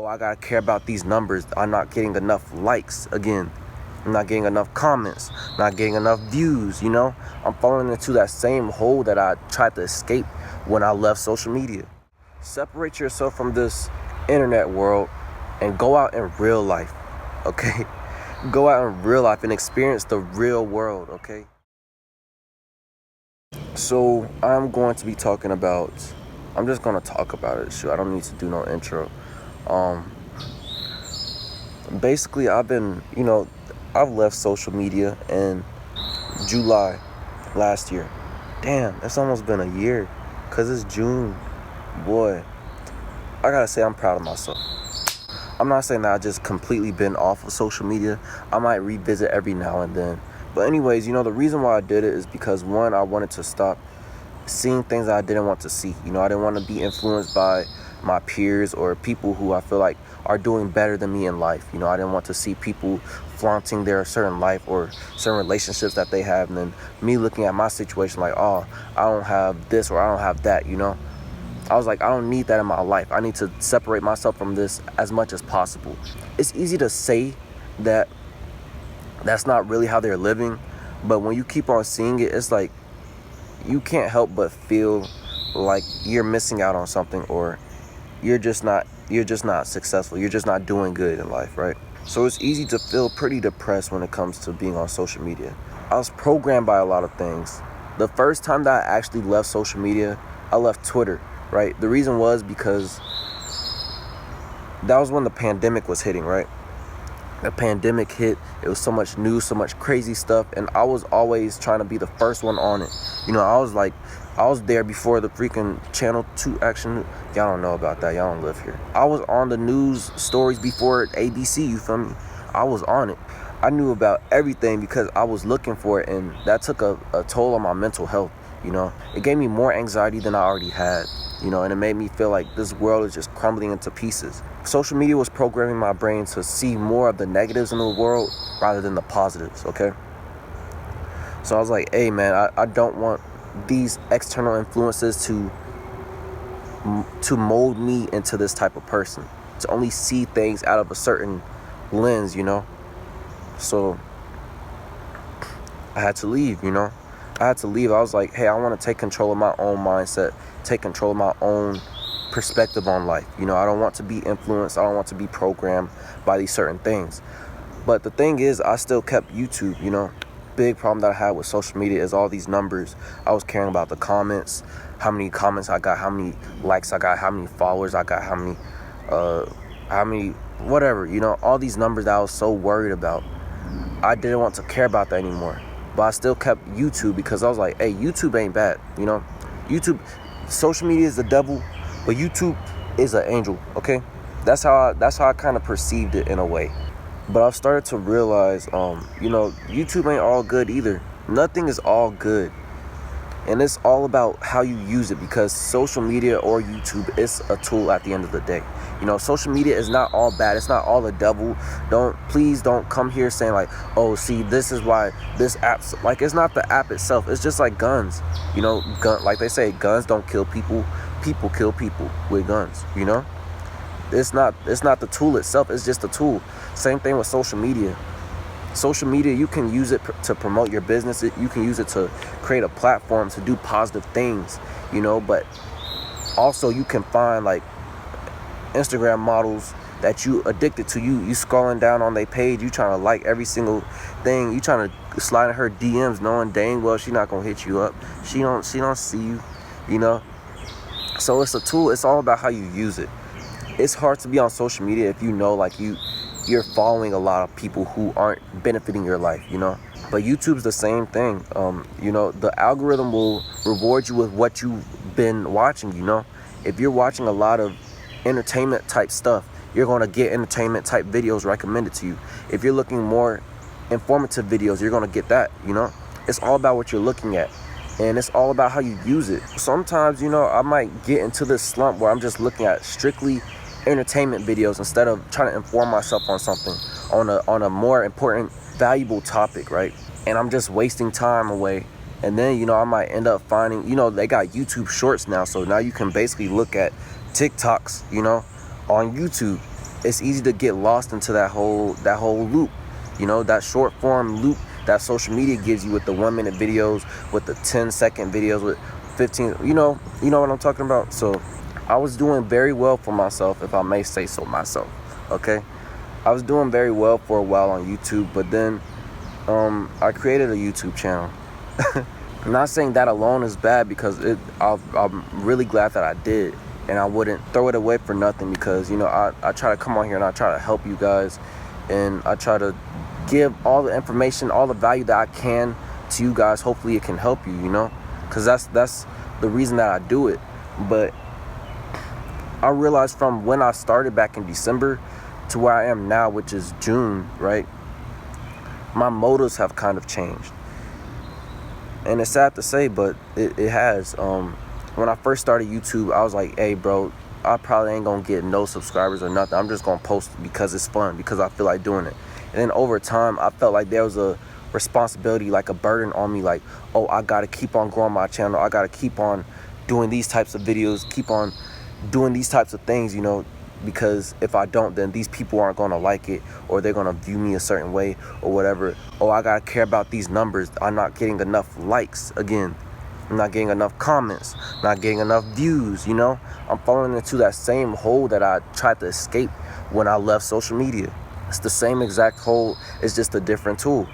I gotta care about these numbers. I'm not getting enough likes again. I'm not getting enough comments, not getting enough views, you know? I'm falling into that same hole that I tried to escape when I left social media. Separate yourself from this internet world and go out in real life, okay? Go out in real life and experience the real world, okay? So I'm just gonna talk about it. Sure, I don't need to do no intro. Basically, I've left social media in July last year. Damn, it's almost been a year, cause it's June. Boy, I gotta say I'm proud of myself. I'm not saying that I just completely been off of social media. I might revisit every now and then. But anyways, the reason why I did it is because, one, I wanted to stop seeing things that I didn't want to see. I didn't want to be influenced by my peers or people who I feel like are doing better than me in life. I didn't want to see people flaunting their certain life or certain relationships that they have, and then me looking at my situation like, oh, I don't have this or I don't have that, I was like, I don't need that in my life. I need to separate myself from this as much as possible. It's easy to say that that's not really how they're living, but when you keep on seeing it, it's like you can't help but feel like you're missing out on something, or you're just not successful. You're just not doing good in life, right? So it's easy to feel pretty depressed when it comes to being on social media. I was programmed by a lot of things. The first time that I actually left social media, I left Twitter, right? The reason was because that was when the pandemic was hitting, right? The pandemic hit. It was so much news, so much crazy stuff, and I was always trying to be the first one on it. I was there before the freaking Channel 2 action. Y'all don't know about that. Y'all don't live here. I was on the news stories before ABC, you feel me? I was on it. I knew about everything because I was looking for it, and that took a toll on my mental health, It gave me more anxiety than I already had, and it made me feel like this world is just crumbling into pieces. Social media was programming my brain to see more of the negatives in the world rather than the positives, okay? So I was like, hey, man, I don't want these external influences to mold me into this type of person, to only see things out of a certain lens, So I had to leave, I had to leave. I was like, hey, I want to take control of my own mindset, take control of my own perspective on life. I don't want to be influenced. I don't want to be programmed by these certain things. But the thing is, I still kept YouTube, Big problem that I had with social media is all these numbers. I was caring about the comments, how many comments I got, how many likes I got, how many followers I got, how many whatever, all these numbers that I was so worried about. I didn't want to care about that anymore. But I still kept YouTube because I was like, hey, YouTube ain't bad, YouTube, social media is the devil, but YouTube is an angel, okay? That's how I kind of perceived it in a way. But I've started to realize, YouTube ain't all good either. Nothing is all good. And it's all about how you use it, because social media or YouTube is a tool at the end of the day. Social media is not all bad. It's not all the devil. Please don't come here saying like, oh, see, this is why this app's like, it's not the app itself. It's just like guns. Like they say, guns don't kill people. People kill people with guns, It's not the tool itself. It's just a tool. Same thing with social media. Social media, you can use it to promote your business. You can use it to create a platform to do positive things, But also you can find like Instagram models that you addicted to. You scrolling down on their page. You trying to like every single thing. You trying to slide in her DMs, knowing dang well she not gonna hit you up. She don't see you, So it's a tool. It's all about how you use it. It's hard to be on social media if you're following a lot of people who aren't benefiting your life, But YouTube's the same thing. The algorithm will reward you with what you've been watching, If you're watching a lot of entertainment type stuff, you're going to get entertainment type videos recommended to you. If you're looking more informative videos, you're going to get that, It's all about what you're looking at. And it's all about how you use it. Sometimes, I might get into this slump where I'm just looking at strictly entertainment videos instead of trying to inform myself on something, on a more important, valuable topic, right? And I'm just wasting time away. And then, I might end up finding, they got YouTube Shorts now. So now you can basically look at TikToks, on YouTube. it's easy to get lost into that whole loop, that short form loop that social media gives you, with the 1 minute videos, with the 10-second videos, with 15, what I'm talking about. So I was doing very well for myself, if I may say so myself. Okay, I was doing very well for a while on YouTube, but then I created a YouTube channel. I'm not saying that alone is bad, because I'm really glad that I did, and I wouldn't throw it away for nothing, because I try to come on here and I try to help you guys, and I try to give all the information, all the value that I can to you guys. Hopefully it can help you, because that's the reason that I do it. But I realized from when I started back in December to where I am now, which is June, right? My motives have kind of changed. And it's sad to say, but it has. When I first started YouTube, I was like, hey, bro, I probably ain't going to get no subscribers or nothing. I'm just going to post because it's fun, because I feel like doing it. And then over time, I felt like there was a responsibility, like a burden on me. Like, oh, I got to keep on growing my channel. I got to keep on doing these types of videos, keep on doing these types of things, because if I don't, then these people aren't going to like it, or they're going to view me a certain way or whatever. Oh, I got to care about these numbers. I'm not getting enough likes again. I'm not getting enough comments, not getting enough views, I'm falling into that same hole that I tried to escape when I left social media. It's the same exact hole. It's just a different tool,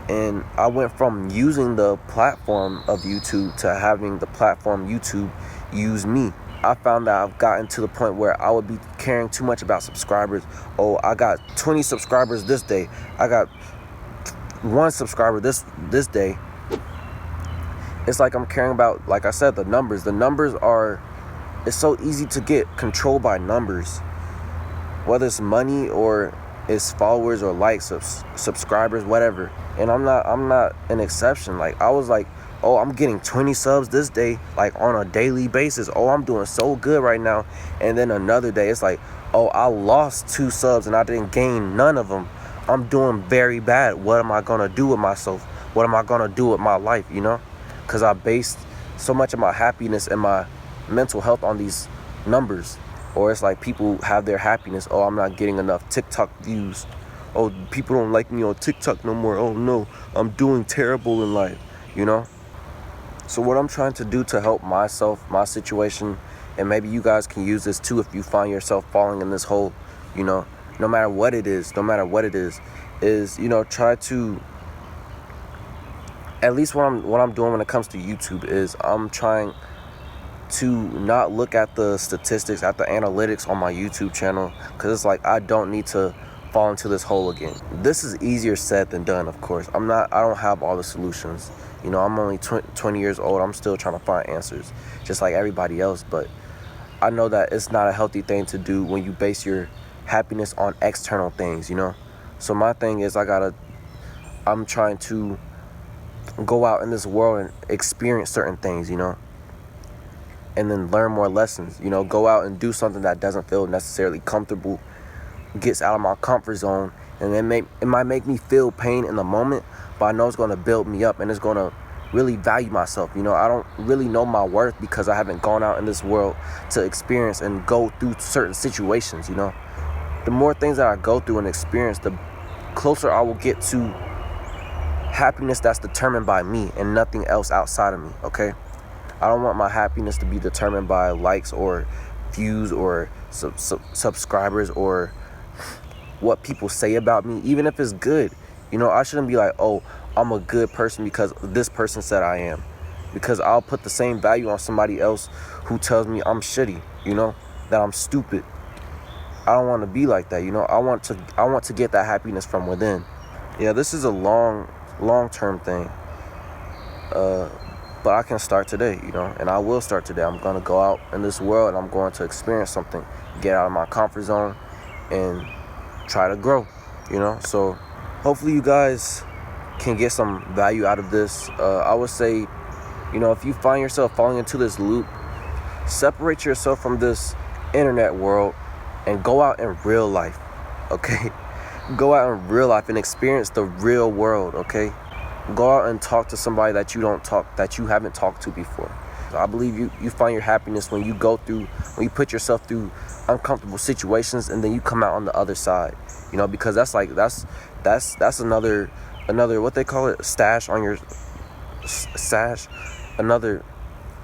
And I went from using the platform of YouTube to having the platform YouTube use me. I found that I've gotten to the point where I would be caring too much about subscribers. Oh, I got 20 subscribers this day. I got 1 subscriber this day. It's like I'm caring about, like I said, the numbers. The numbers it's so easy to get controlled by numbers. Whether it's money or it's followers or likes of subscribers, whatever. And I'm not an exception. Like, I was like, oh, I'm getting 20 subs this day, like on a daily basis. Oh, I'm doing so good right now. And then another day, it's like, oh, I lost 2 subs and I didn't gain none of them. I'm doing very bad. What am I going to do with myself? What am I going to do with my life, Because I based so much of my happiness and my mental health on these numbers. Or it's like people have their happiness. Oh, I'm not getting enough TikTok views. Oh, people don't like me on TikTok no more. Oh, no, I'm doing terrible in life, So what I'm trying to do to help myself, my situation, and maybe you guys can use this too if you find yourself falling in this hole, no matter what it is, try to, at least what I'm doing when it comes to YouTube is I'm trying to not look at the statistics, at the analytics on my YouTube channel, because it's like I don't need to fall into this hole again. This is easier said than done, of course. I don't have all the solutions. I'm only 20 years old. I'm still trying to find answers, just like everybody else. But I know that it's not a healthy thing to do when you base your happiness on external things, So my thing is I'm trying to go out in this world and experience certain things, and then learn more lessons, go out and do something that doesn't feel necessarily comfortable, gets out of my comfort zone, and it might make me feel pain in the moment, but I know it's going to build me up, and it's going to really value myself. I don't really know my worth because I haven't gone out in this world to experience and go through certain situations. The more things that I go through and experience, the closer I will get to happiness that's determined by me and nothing else outside of me. Okay, I don't want my happiness to be determined by likes or views or subscribers or what people say about me, even if it's good. I shouldn't be like, oh, I'm a good person because this person said I am, because I'll put the same value on somebody else who tells me I'm shitty, that I'm stupid. I don't want to be like that. I want to get that happiness from within. Yeah, this is a long-term thing, but I can start today, and I will start today. I'm going to go out in this world and I'm going to experience something, get out of my comfort zone, and try to grow, So hopefully you guys can get some value out of this. I would say, if you find yourself falling into this loop, separate yourself from this internet world and go out in real life, okay? Go out in real life and experience the real world, okay? Go out and talk to somebody that you haven't talked to before. I believe you find your happiness when you put yourself through uncomfortable situations, and then you come out on the other side. You know, because that's another what they call it, another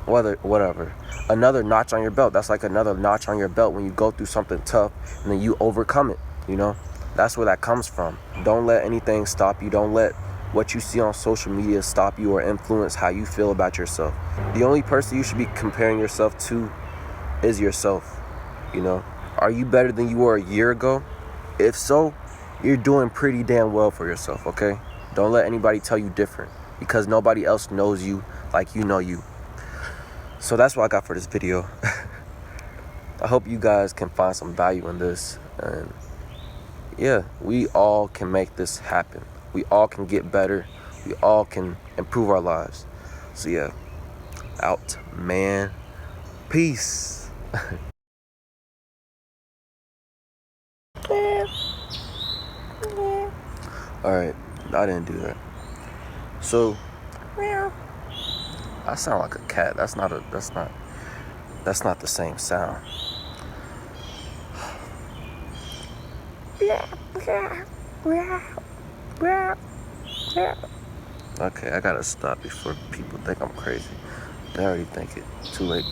whatever, another notch on your belt. That's like another notch on your belt when you go through something tough and then you overcome it. You know, that's where that comes from. Don't let anything stop you. Don't let what you see on social media stop you or influence how you feel about yourself. The only person you should be comparing yourself to is yourself. You know, are you better than you were a year ago? If so, you're doing pretty damn well for yourself, okay? Don't let anybody tell you different, because nobody else knows you like you know you. So that's what I got for this video. I hope you guys can find some value in this. And yeah, we all can make this happen. We all can get better. We all can improve our lives. So yeah, out, man. Peace. Alright, I didn't do that. So I sound like a cat. That's not the same sound. Okay, I gotta stop before people think I'm crazy. They already think it. Too late.